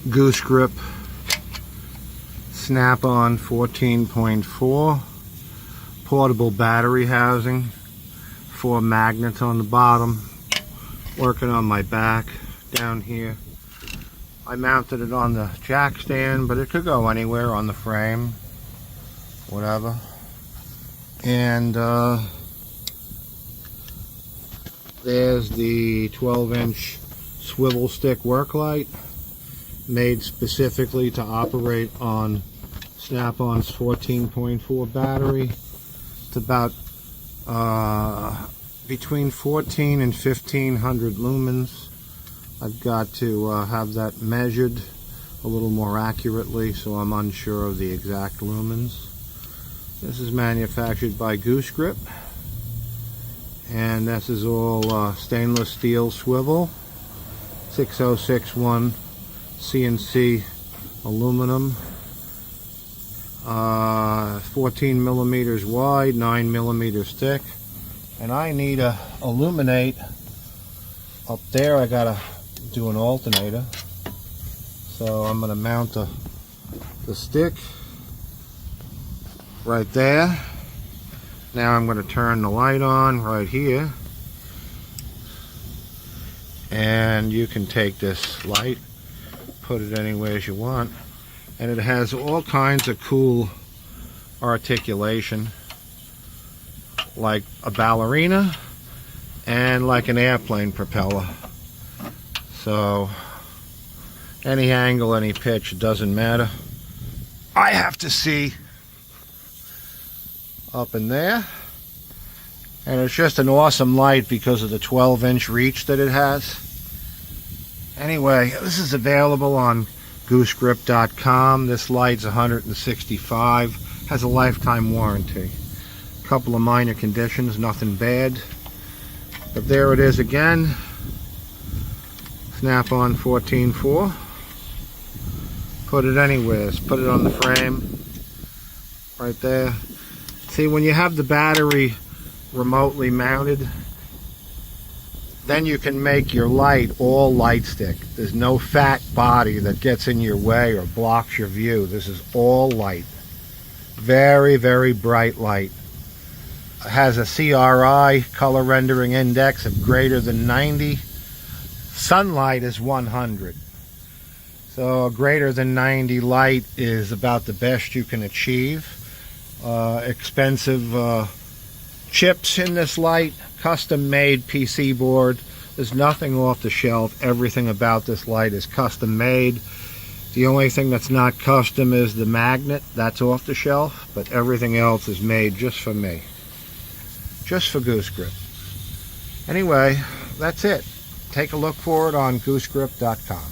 Goose-Grip Snapon 14.4 portable battery housing, 4 magnets on the bottom, working on my back down here. I mounted it on the jack stand, but it could go anywhere on the frame, whatever. And there's the 12-inch swivel stick work light, made specifically to operate on Snap-on's 14.4 battery. It's about between 14 and 1500 lumens. I've got to have that measured a little more accurately, so I'm unsure of the exact lumens. This is manufactured by Goose-Grip, and this is all stainless steel swivel, 6061 CNC aluminum, 14 millimeters wide, 9 millimeters thick. And I need to illuminate up there. I gotta do an alternator, so I'm gonna mount the stick right there. Now I'm going to turn the light on right here, and you can take this light, put it anywhere as you want, and it has all kinds of cool articulation, like a ballerina and like an airplane propeller. So any angle, any pitch, it doesn't matter. I have to see up in there, and it's just an awesome light because of the 12-inch reach that it has. Anyway, this is available on Goose-Grip.com. This light's $165, has a lifetime warranty. A couple of minor conditions, nothing bad, but there it is again. Snap-on 14.4. Put it anywhere. Put it on the frame right there. See, when you have the battery remotely mounted, then you can make your light all light stick. There's no fat body that gets in your way or blocks your view. This is all light. Very, very bright light. It has a CRI, color rendering index, of greater than 90. Sunlight is 100. So a greater than 90 light is about the best you can achieve. Expensive chips in this light, custom made PC board. There's nothing off the shelf. Everything about this light is custom made. The only thing that's not custom is the magnet. That's off the shelf, but everything else is made just for me, just for Goose-Grip. Anyway, that's it. Take a look for it on Goose-Grip.com.